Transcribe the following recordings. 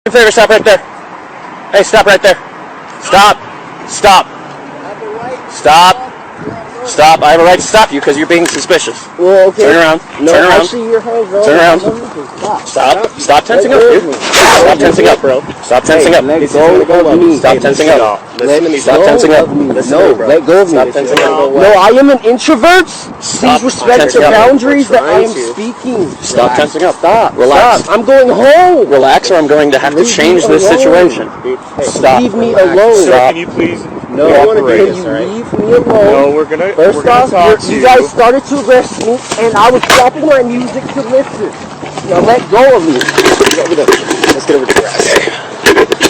In favor, stop right there. Hey, stop right there. Stop. Stop. Stop. Stop. I have a right to stop you because you're being suspicious. Well, okay. Turn around. No, Turn around. I see your hands, bro. Turn around. Stop. Stop tensing up, dude. Stop tensing up, bro. Stop tensing up. Let go of me. Stop tensing up. Listen to me. Stop tensing up. No, let go of me. Stop tensing up. No, I am an introvert. Please respect the boundaries that I am speaking. Stop tensing up. Stop. Relax. I'm going home. Relax, or I'm going to have to change this situation. Stop. Leave me alone. Stop. Can you please? No, can you leave me alone? No, we're gonna talk to you guys started to arrest me, and I was stopping my music to listen. Now let go of me. Let's get over to the grass.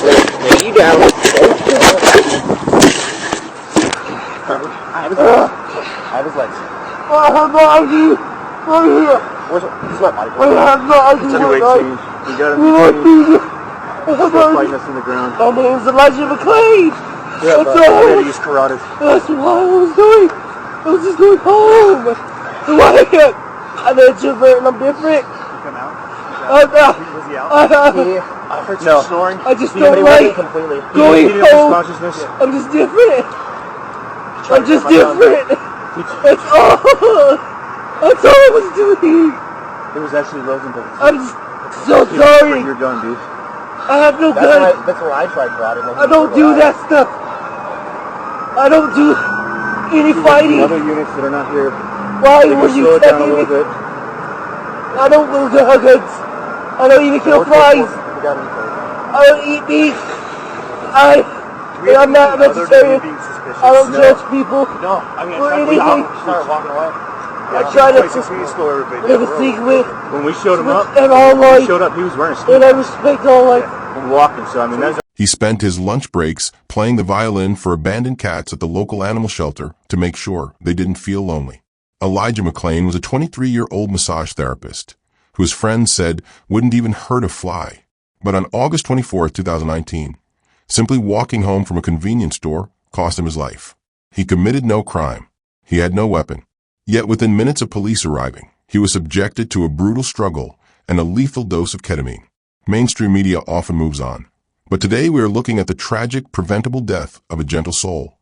Lay you down. I have his legs. I have no idea. I'm here. Where's my body? I have no idea. It's anyway, team. You gotta fighting us in the ground. My name's Elijah McClain. Yeah, but we gotta use karatas. That's what I was doing. I was just going home. Why? I'm an introvert and I'm different. Come out. Was he out? I heard you snoring. I just don't like going home. I'm just different. I'm just different. That's all. That's all I was doing. It was actually Logan. I'm so sorry. Your gun, dude. I have no gun. That's where I tried grabbing. I don't do that stuff. I don't do any fighting. Other units that are not here. Why were you telling me? I don't do guns. I don't even kill flies. I don't eat meat. I'm not a vegetarian. I don't judge people. No, I mean, for anything. Start walking away. I try to live a secret. When we showed him up, and all life. he was wearing a ski. And I respect all life. We're walking, so I mean, that's. He spent his lunch breaks playing the violin for abandoned cats at the local animal shelter to make sure they didn't feel lonely. Elijah McClain was a 23-year-old massage therapist who his friends said wouldn't even hurt a fly. But on August 24, 2019, simply walking home from a convenience store cost him his life. He committed no crime. He had no weapon. Yet within minutes of police arriving, he was subjected to a brutal struggle and a lethal dose of ketamine. Mainstream media often moves on. But today we are looking at the tragic, preventable death of a gentle soul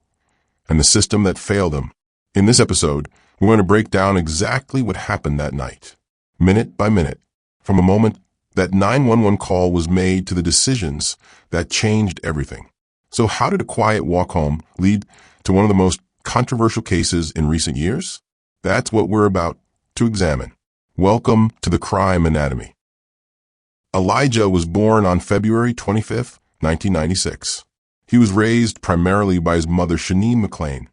and the system that failed him. In this episode, we're going to break down exactly what happened that night, minute by minute, from a moment that 911 call was made to the decisions that changed everything. So how did a quiet walk home lead to one of the most controversial cases in recent years? That's what we're about to examine. Welcome to the Crime Anatomy. Elijah was born on February 25, 1996. He was raised primarily by his mother, Shanine McClain,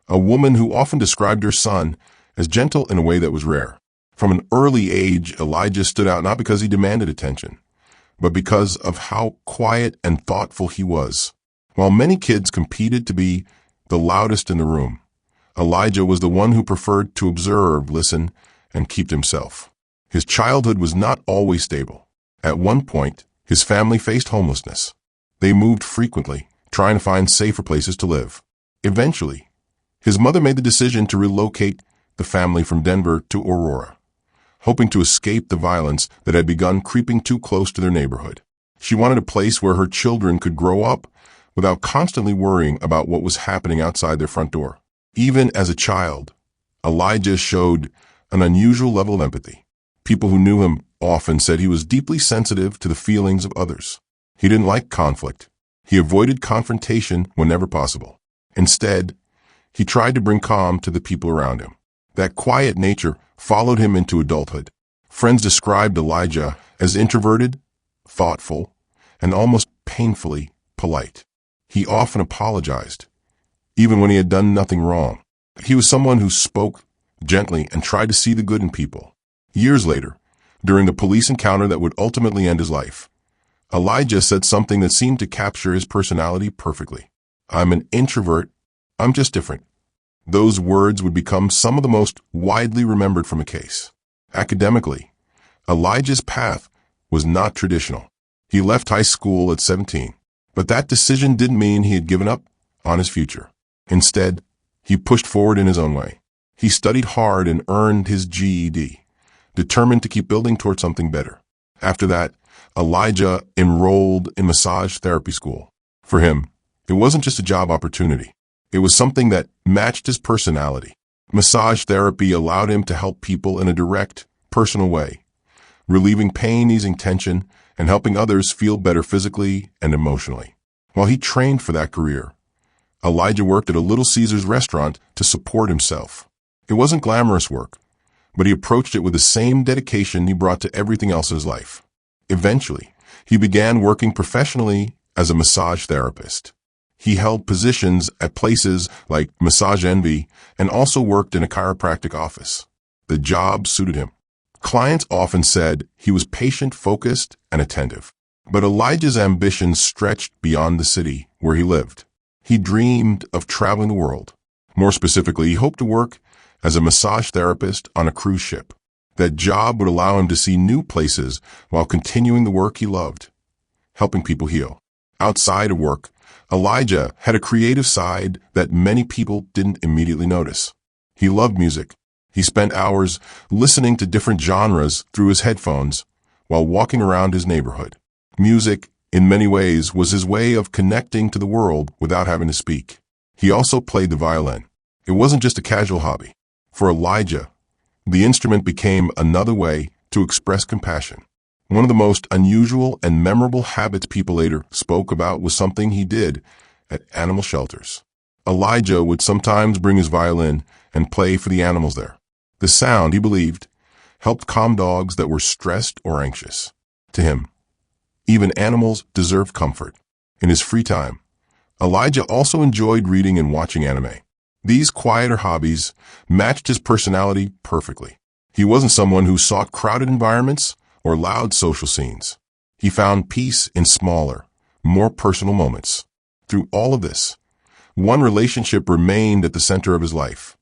a woman who often described her son as gentle in a way that was rare. From an early age, Elijah stood out not because he demanded attention, but because of how quiet and thoughtful he was. While many kids competed to be the loudest in the room, Elijah was the one who preferred to observe, listen, and keep to himself. His childhood was not always stable. At one point, his family faced homelessness. They moved frequently, trying to find safer places to live. Eventually, his mother made the decision to relocate the family from Denver to Aurora, hoping to escape the violence that had begun creeping too close to their neighborhood. She wanted a place where her children could grow up without constantly worrying about what was happening outside their front door. Even as a child, Elijah showed an unusual level of empathy. People who knew him often said he was deeply sensitive to the feelings of others. He didn't like conflict. He avoided confrontation whenever possible. Instead, he tried to bring calm to the people around him. That quiet nature followed him into adulthood. Friends described Elijah as introverted, thoughtful, and almost painfully polite. He often apologized, even when he had done nothing wrong. He was someone who spoke gently and tried to see the good in people. Years later, during the police encounter that would ultimately end his life, Elijah said something that seemed to capture his personality perfectly. "I'm an introvert. I'm just different." Those words would become some of the most widely remembered from a case. Academically, Elijah's path was not traditional. He left high school at 17, but that decision didn't mean he had given up on his future. Instead, he pushed forward in his own way. He studied hard and earned his GED, determined to keep building toward something better. After that, Elijah enrolled in massage therapy school. For him, it wasn't just a job opportunity. It was something that matched his personality. Massage therapy allowed him to help people in a direct, personal way, relieving pain, easing tension, and helping others feel better physically and emotionally. While he trained for that career, Elijah worked at a Little Caesars restaurant to support himself. It wasn't glamorous work, but he approached it with the same dedication he brought to everything else in his life. Eventually, he began working professionally as a massage therapist. He held positions at places like Massage Envy and also worked in a chiropractic office. The job suited him. Clients often said he was patient-focused and attentive. But Elijah's ambitions stretched beyond the city where he lived. He dreamed of traveling the world. More specifically, he hoped to work as a massage therapist on a cruise ship. That job would allow him to see new places while continuing the work he loved, helping people heal. Outside of work, Elijah had a creative side that many people didn't immediately notice. He loved music. He spent hours listening to different genres through his headphones while walking around his neighborhood. Music, in many ways, was his way of connecting to the world without having to speak. He also played the violin. It wasn't just a casual hobby. For Elijah, the instrument became another way to express compassion. One of the most unusual and memorable habits people later spoke about was something he did at animal shelters. Elijah would sometimes bring his violin and play for the animals there. The sound, he believed, helped calm dogs that were stressed or anxious. To him, even animals deserved comfort. In his free time, Elijah also enjoyed reading and watching anime. These quieter hobbies matched his personality perfectly. He wasn't someone who sought crowded environments or loud social scenes. He found peace in smaller, more personal moments. Through all of this, one relationship remained at the center of his life: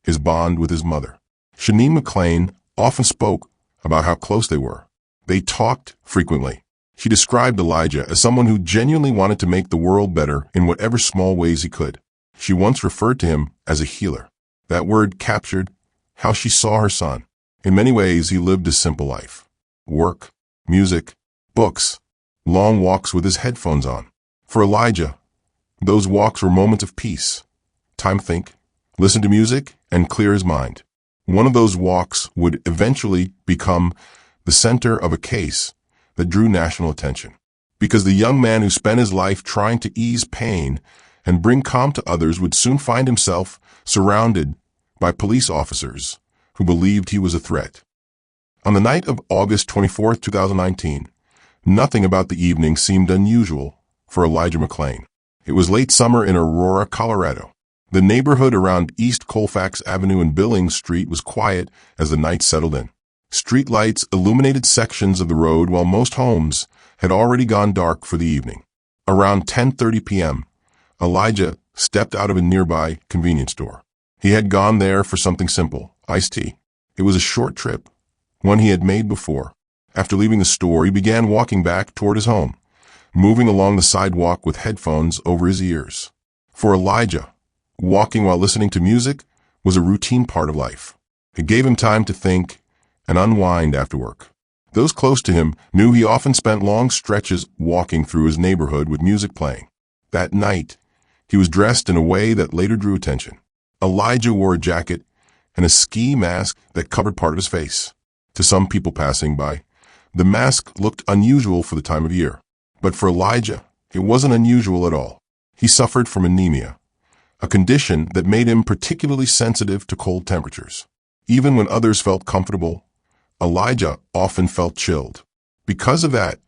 his bond with his mother. McClain often spoke about how close they were. They talked frequently. She described Elijah as someone who genuinely wanted to make the world better in whatever small ways he could. She once referred to him as a healer. That word captured how she saw her son. In many ways, he lived a simple life. Work, music, books, long walks with his headphones on. For Elijah, those walks were moments of peace. Time to think, listen to music, and clear his mind. One of those walks would eventually become the center of a case that drew national attention, because the young man who spent his life trying to ease pain and bring calm to others would soon find himself surrounded by police officers who believed he was a threat. On the night of August 24, 2019, nothing about the evening seemed unusual for Elijah McClain. It was late summer in Aurora, Colorado. The neighborhood around East Colfax Avenue and Billings Street was quiet as the night settled in. Street lights illuminated sections of the road while most homes had already gone dark for the evening. Around 10:30 p.m., Elijah stepped out of a nearby convenience store. He had gone there for something simple, iced tea. It was a short trip, one he had made before. After leaving the store, he began walking back toward his home, moving along the sidewalk with headphones over his ears. For Elijah, walking while listening to music was a routine part of life. It gave him time to think and unwind after work. Those close to him knew he often spent long stretches walking through his neighborhood with music playing. That night, he was dressed in a way that later drew attention. Elijah wore a jacket and a ski mask that covered part of his face. To some people passing by, the mask looked unusual for the time of year. But for Elijah, it wasn't unusual at all. He suffered from anemia, a condition that made him particularly sensitive to cold temperatures. Even when others felt comfortable, Elijah often felt chilled. Because of that,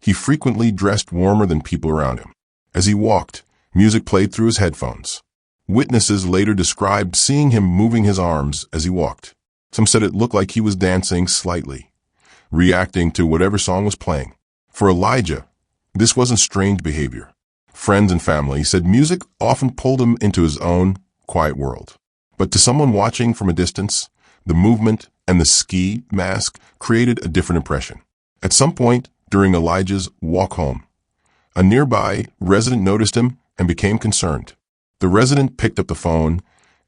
he frequently dressed warmer than people around him. As he walked, music played through his headphones. Witnesses later described seeing him moving his arms as he walked. Some said it looked like he was dancing slightly, reacting to whatever song was playing. For Elijah, this wasn't strange behavior. Friends and family said music often pulled him into his own quiet world. But to someone watching from a distance, the movement and the ski mask created a different impression. At some point during Elijah's walk home, a nearby resident noticed him and became concerned. The resident picked up the phone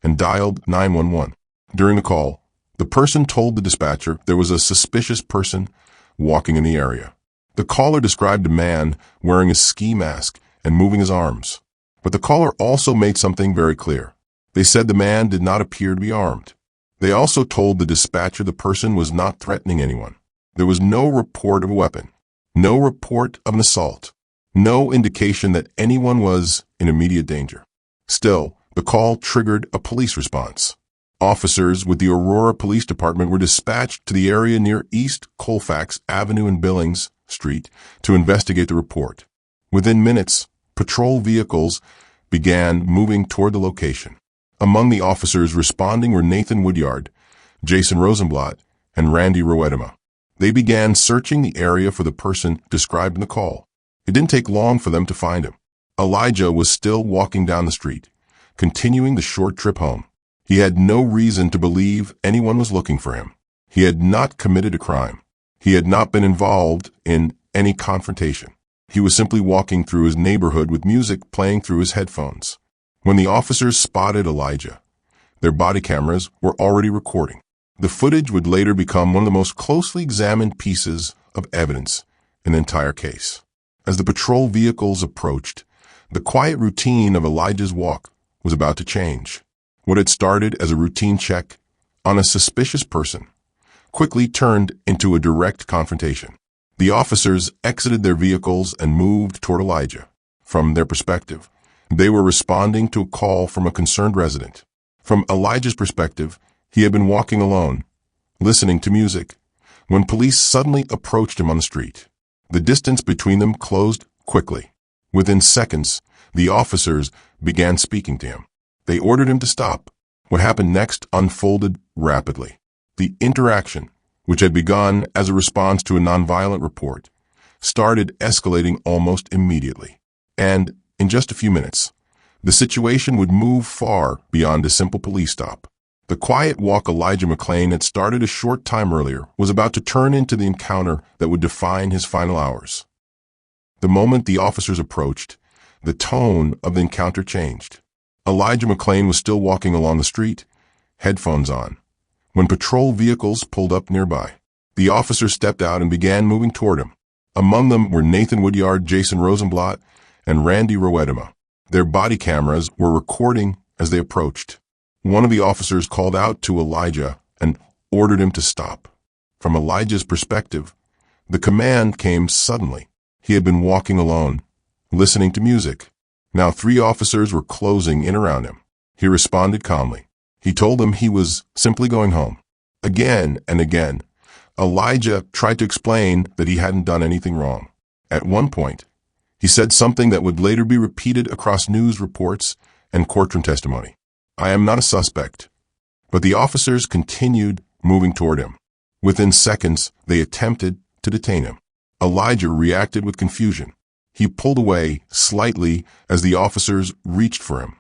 and dialed 911. During the call, the person told the dispatcher there was a suspicious person walking in the area. The caller described a man wearing a ski mask and moving his arms. But the caller also made something very clear. They said the man did not appear to be armed. They also told the dispatcher the person was not threatening anyone. There was no report of a weapon, no report of an assault, no indication that anyone was in immediate danger. Still, the call triggered a police response. Officers with the Aurora Police Department were dispatched to the area near East Colfax Avenue and Billings Street to investigate the report. Within minutes, patrol vehicles began moving toward the location. Among the officers responding were Nathan Woodyard, Jason Rosenblatt, and Randy Roedema. They began searching the area for the person described in the call. It didn't take long for them to find him. Elijah was still walking down the street, continuing the short trip home. He had no reason to believe anyone was looking for him. He had not committed a crime. He had not been involved in any confrontation. He was simply walking through his neighborhood with music playing through his headphones. When the officers spotted Elijah, their body cameras were already recording. The footage would later become one of the most closely examined pieces of evidence in the entire case. As the patrol vehicles approached, the quiet routine of Elijah's walk was about to change. What had started as a routine check on a suspicious person quickly turned into a direct confrontation. The officers exited their vehicles and moved toward Elijah. From their perspective, they were responding to a call from a concerned resident. From Elijah's perspective, he had been walking alone, listening to music, when police suddenly approached him on the street. The distance between them closed quickly. Within seconds, the officers began speaking to him. They ordered him to stop. What happened next unfolded rapidly. The interaction, which had begun as a response to a nonviolent report, started escalating almost immediately. And in just a few minutes, the situation would move far beyond a simple police stop. The quiet walk Elijah McClain had started a short time earlier was about to turn into the encounter that would define his final hours. The moment the officers approached, the tone of the encounter changed. Elijah McClain was still walking along the street, headphones on, when patrol vehicles pulled up nearby. The officers stepped out and began moving toward him. Among them were Nathan Woodyard, Jason Rosenblatt, and Randy Roedema. Their body cameras were recording as they approached. One of the officers called out to Elijah and ordered him to stop. From Elijah's perspective, the command came suddenly. He had been walking alone, listening to music. Now 3 officers were closing in around him. He responded calmly. He told them he was simply going home. Again and again, Elijah tried to explain that he hadn't done anything wrong. At one point, he said something that would later be repeated across news reports and courtroom testimony. "I am not a suspect." But the officers continued moving toward him. Within seconds, they attempted to detain him. Elijah reacted with confusion. He pulled away slightly as the officers reached for him,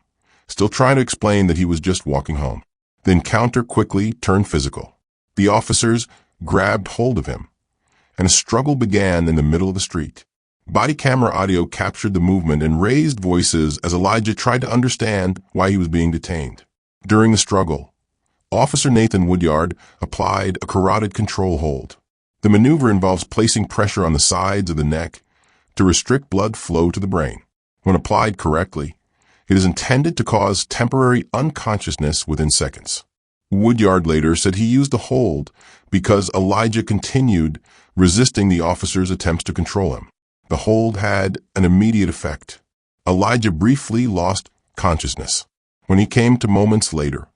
still trying to explain that he was just walking home. The encounter quickly turned physical. The officers grabbed hold of him, and a struggle began in the middle of the street. Body camera audio captured the movement and raised voices as Elijah tried to understand why he was being detained. During the struggle, Officer Nathan Woodyard applied a carotid control hold. The maneuver involves placing pressure on the sides of the neck to restrict blood flow to the brain. When applied correctly, it is intended to cause temporary unconsciousness within seconds. Woodyard later said he used the hold because Elijah continued resisting the officers' attempts to control him. The hold had an immediate effect. Elijah briefly lost consciousness. When he came to moments later,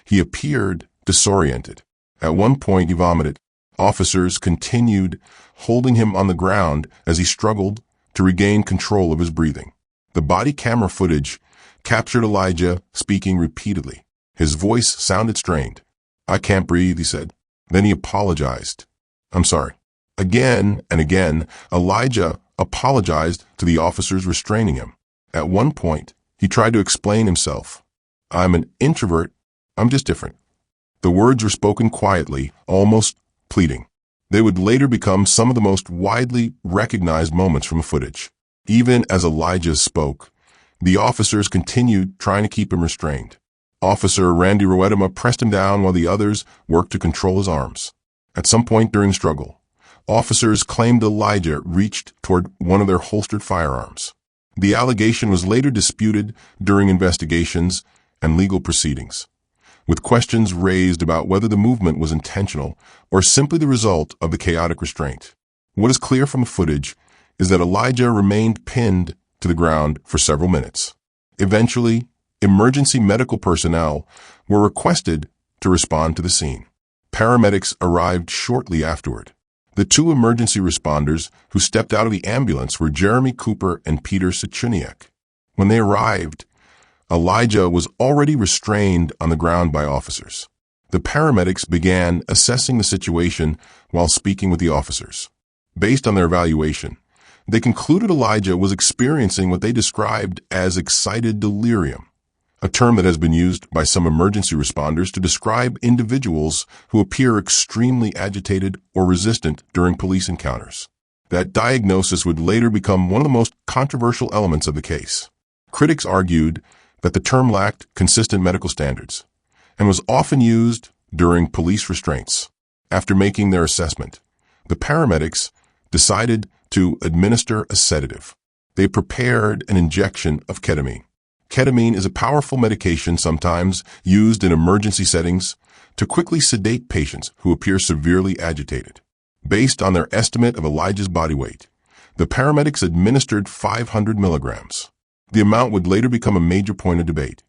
he appeared disoriented. At one point, he vomited. Officers continued holding him on the ground as he struggled to regain control of his breathing. The body camera footage captured Elijah speaking repeatedly. His voice sounded strained. "I can't breathe," he said. Then he apologized. "I'm sorry." Again and again, Elijah apologized to the officers restraining him. At one point, he tried to explain himself. "I'm an introvert. I'm just different." The words were spoken quietly, almost pleading. They would later become some of the most widely recognized moments from the footage. Even as Elijah spoke, the officers continued trying to keep him restrained. Officer Randy Roedema pressed him down while the others worked to control his arms. At some point during the struggle, Officers claimed Elijah reached toward one of their holstered firearms. The allegation was later disputed during investigations and legal proceedings, with questions raised about whether the movement was intentional or simply the result of the chaotic restraint. What is clear from the footage is that Elijah remained pinned to the ground for several minutes. Eventually, emergency medical personnel were requested to respond to the scene. Paramedics arrived shortly afterward. The two emergency responders who stepped out of the ambulance were Jeremy Cooper and Peter Sichuniak. When they arrived, Elijah was already restrained on the ground by officers. The paramedics began assessing the situation while speaking with the officers. Based on their evaluation, they concluded Elijah was experiencing what they described as excited delirium, a term that has been used by some emergency responders to describe individuals who appear extremely agitated or resistant during police encounters. That diagnosis would later become one of the most controversial elements of the case. Critics argued that the term lacked consistent medical standards and was often used during police restraints. After making their assessment, the paramedics decided to administer a sedative. They prepared an injection of ketamine. Ketamine is a powerful medication sometimes used in emergency settings to quickly sedate patients who appear severely agitated. Based on their estimate of Elijah's body weight, the paramedics administered 500 milligrams. The amount would later become a major point of debate,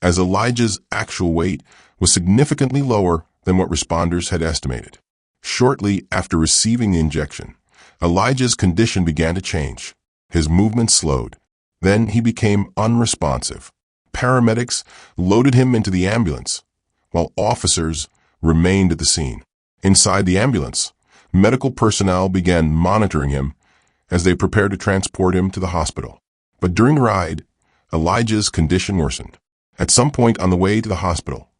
as Elijah's actual weight was significantly lower than what responders had estimated. Shortly after receiving the injection, Elijah's condition began to change. His movements slowed. Then he became unresponsive. Paramedics loaded him into the ambulance, while officers remained at the scene. Inside the ambulance, medical personnel began monitoring him as they prepared to transport him to the hospital. But during the ride, Elijah's condition worsened. At some point on the way to the hospital,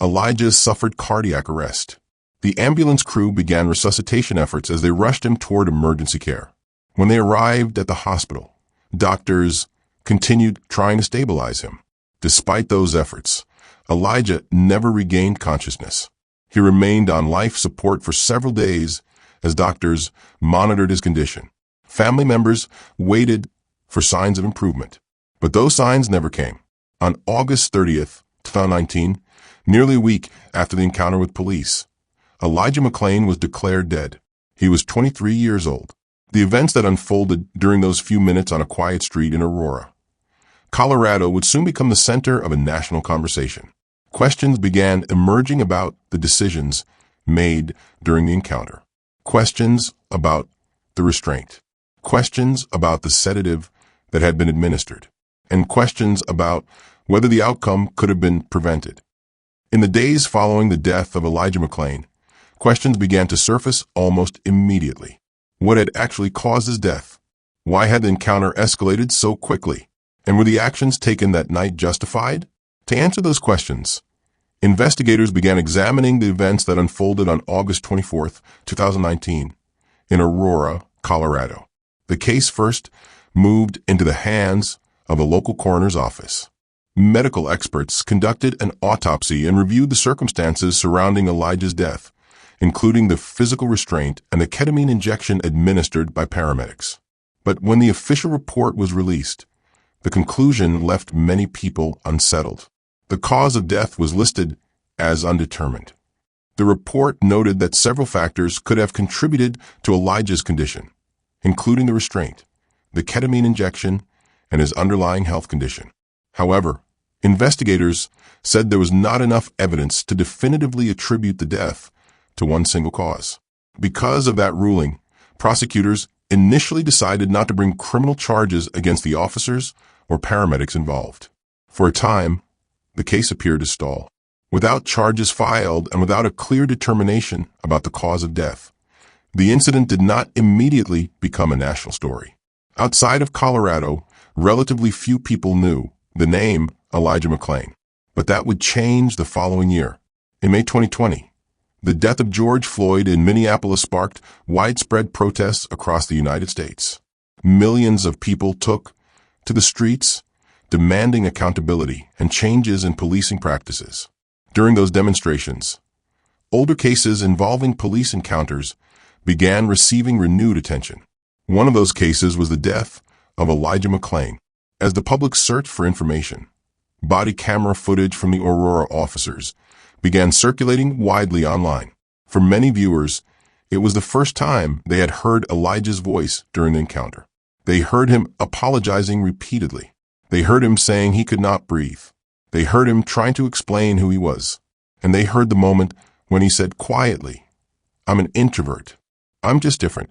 Elijah suffered cardiac arrest. The ambulance crew began resuscitation efforts as they rushed him toward emergency care. When they arrived at the hospital, doctors continued trying to stabilize him. Despite those efforts, Elijah never regained consciousness. He remained on life support for several days as doctors monitored his condition. Family members waited for signs of improvement, but those signs never came. On August 30th, 2019, nearly a week after the encounter with police, Elijah McClain was declared dead. He was 23 years old. The events that unfolded during those few minutes on a quiet street in Aurora, Colorado, would soon become the center of a national conversation. Questions began emerging about the decisions made during the encounter. Questions about the restraint. Questions about the sedative that had been administered. And questions about whether the outcome could have been prevented. In the days following the death of Elijah McClain, questions began to surface almost immediately. What had actually caused his death? Why had the encounter escalated so quickly? And were the actions taken that night justified? To answer those questions, investigators began examining the events that unfolded on August 24th, 2019, in Aurora, Colorado. The case first moved into the hands of a local coroner's office. Medical experts conducted an autopsy and reviewed the circumstances surrounding Elijah's death, including the physical restraint and the ketamine injection administered by paramedics. But when the official report was released, the conclusion left many people unsettled. The cause of death was listed as undetermined. The report noted that several factors could have contributed to Elijah's condition, including the restraint, the ketamine injection, and his underlying health condition. However, investigators said there was not enough evidence to definitively attribute the death to one single cause. Because of that ruling, prosecutors initially decided not to bring criminal charges against the officers or paramedics involved. For a time, the case appeared to stall. Without charges filed and without a clear determination about the cause of death, the incident did not immediately become a national story. Outside of Colorado, relatively few people knew the name Elijah McClain. But that would change the following year. In May 2020, the death of George Floyd in Minneapolis sparked widespread protests across the United States. Millions of people took to the streets, demanding accountability and changes in policing practices. During those demonstrations, older cases involving police encounters began receiving renewed attention. One of those cases was the death of Elijah McClain. As the public searched for information, body camera footage from the Aurora officers began circulating widely online. For many viewers, it was the first time they had heard Elijah's voice during the encounter. They heard him apologizing repeatedly. They heard him saying he could not breathe. They heard him trying to explain who he was. And they heard the moment when he said quietly, "I'm an introvert. I'm just different."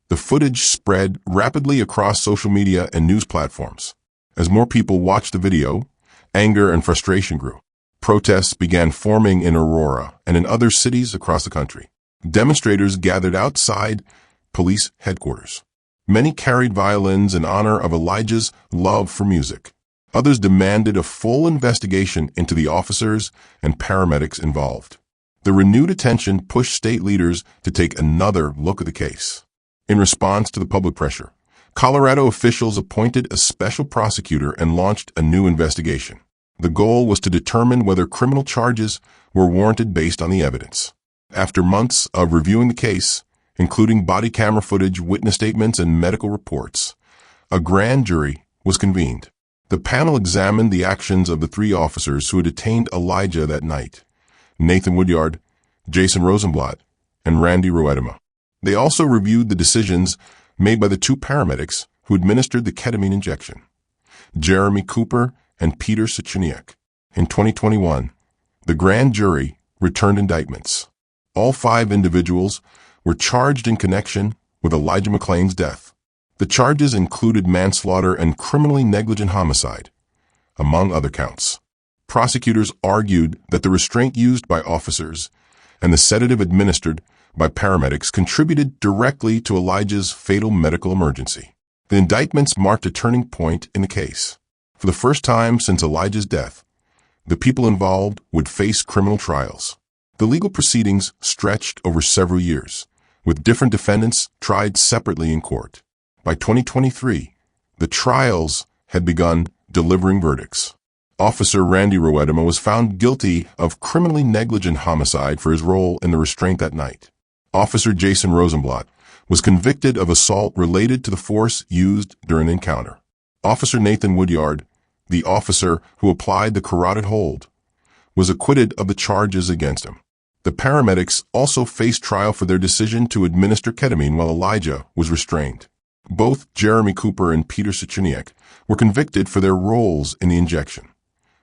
The footage spread rapidly across social media and news platforms. As more people watched the video, anger and frustration grew. Protests began forming in Aurora and in other cities across the country. Demonstrators gathered outside police headquarters. Many carried violins in honor of Elijah's love for music. Others demanded a full investigation into the officers and paramedics involved. The renewed attention pushed state leaders to take another look at the case. In response to the public pressure, Colorado officials appointed a special prosecutor and launched a new investigation. The goal was to determine whether criminal charges were warranted based on the evidence. After months of reviewing the case, including body camera footage, witness statements, and medical reports, a grand jury was convened. The panel examined the actions of the three officers who had detained Elijah that night: Nathan Woodyard, Jason Rosenblatt, and Randy Roedema. They also reviewed the decisions made by the two paramedics who administered the ketamine injection, Jeremy Cooper and Peter Sichuniak. In 2021, the grand jury returned indictments. All 5 individuals were charged in connection with Elijah McClain's death. The charges included manslaughter and criminally negligent homicide, among other counts. Prosecutors argued that the restraint used by officers and the sedative administered by paramedics contributed directly to Elijah's fatal medical emergency. The indictments marked a turning point in the case. For the first time since Elijah's death, the people involved would face criminal trials. The legal proceedings stretched over several years, with different defendants tried separately in court. By 2023, the trials had begun delivering verdicts. Officer Randy Roedema was found guilty of criminally negligent homicide for his role in the restraint that night. Officer Jason Rosenblatt was convicted of assault related to the force used during the encounter. Officer Nathan Woodyard, the officer who applied the carotid hold, was acquitted of the charges against him. The paramedics also faced trial for their decision to administer ketamine while Elijah was restrained. Both Jeremy Cooper and Peter Sichuniak were convicted for their roles in the injection,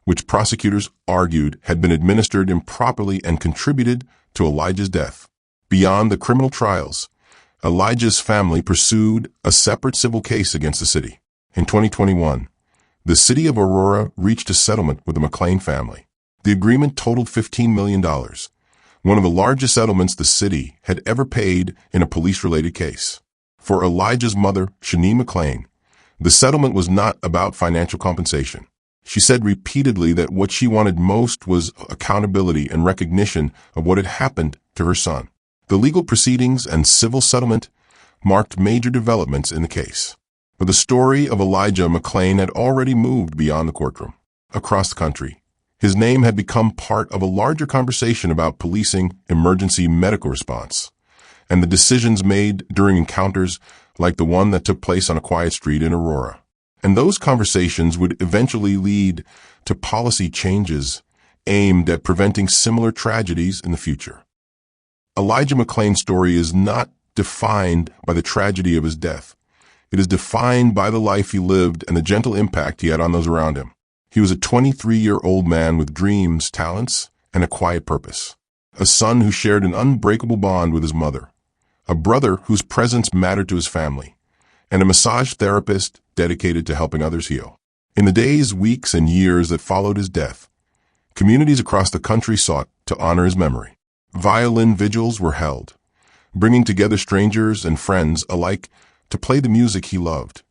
which prosecutors argued had been administered improperly and contributed to Elijah's death. Beyond the criminal trials, Elijah's family pursued a separate civil case against the city. In 2021, the city of Aurora reached a settlement with the McClain family. The agreement totaled $15 million, one of the largest settlements the city had ever paid in a police-related case. For Elijah's mother, Shani McClain, the settlement was not about financial compensation. She said repeatedly that what she wanted most was accountability and recognition of what had happened to her son. The legal proceedings and civil settlement marked major developments in the case. But the story of Elijah McClain had already moved beyond the courtroom. Across the country, his name had become part of a larger conversation about policing emergency medical response and the decisions made during encounters like the one that took place on a quiet street in Aurora. And those conversations would eventually lead to policy changes aimed at preventing similar tragedies in the future. Elijah McClain's story is not defined by the tragedy of his death. It is defined by the life he lived and the gentle impact he had on those around him. He was a 23-year-old man with dreams, talents, and a quiet purpose. A son who shared an unbreakable bond with his mother. A brother whose presence mattered to his family. And a massage therapist dedicated to helping others heal. In the days, weeks, and years that followed his death, communities across the country sought to honor his memory. Violin vigils were held, bringing together strangers and friends alike to play the music he loved,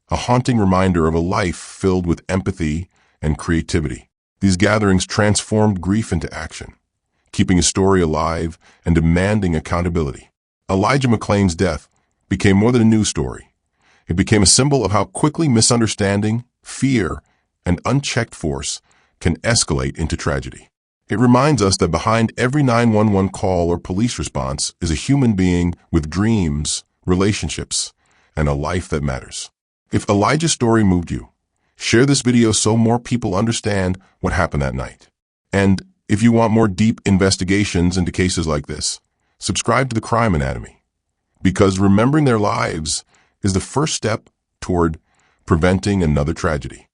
a haunting reminder of a life filled with empathy and creativity. These gatherings transformed grief into action, keeping his story alive and demanding accountability. Elijah McClain's death became more than a news story. It became a symbol of how quickly misunderstanding, fear, and unchecked force can escalate into tragedy. It reminds us that behind every 911 call or police response is a human being with dreams, relationships, and a life that matters. If Elijah's story moved you, share this video so more people understand what happened that night. And if you want more deep investigations into cases like this, subscribe to the Crime Anatomy, because remembering their lives is the first step toward preventing another tragedy.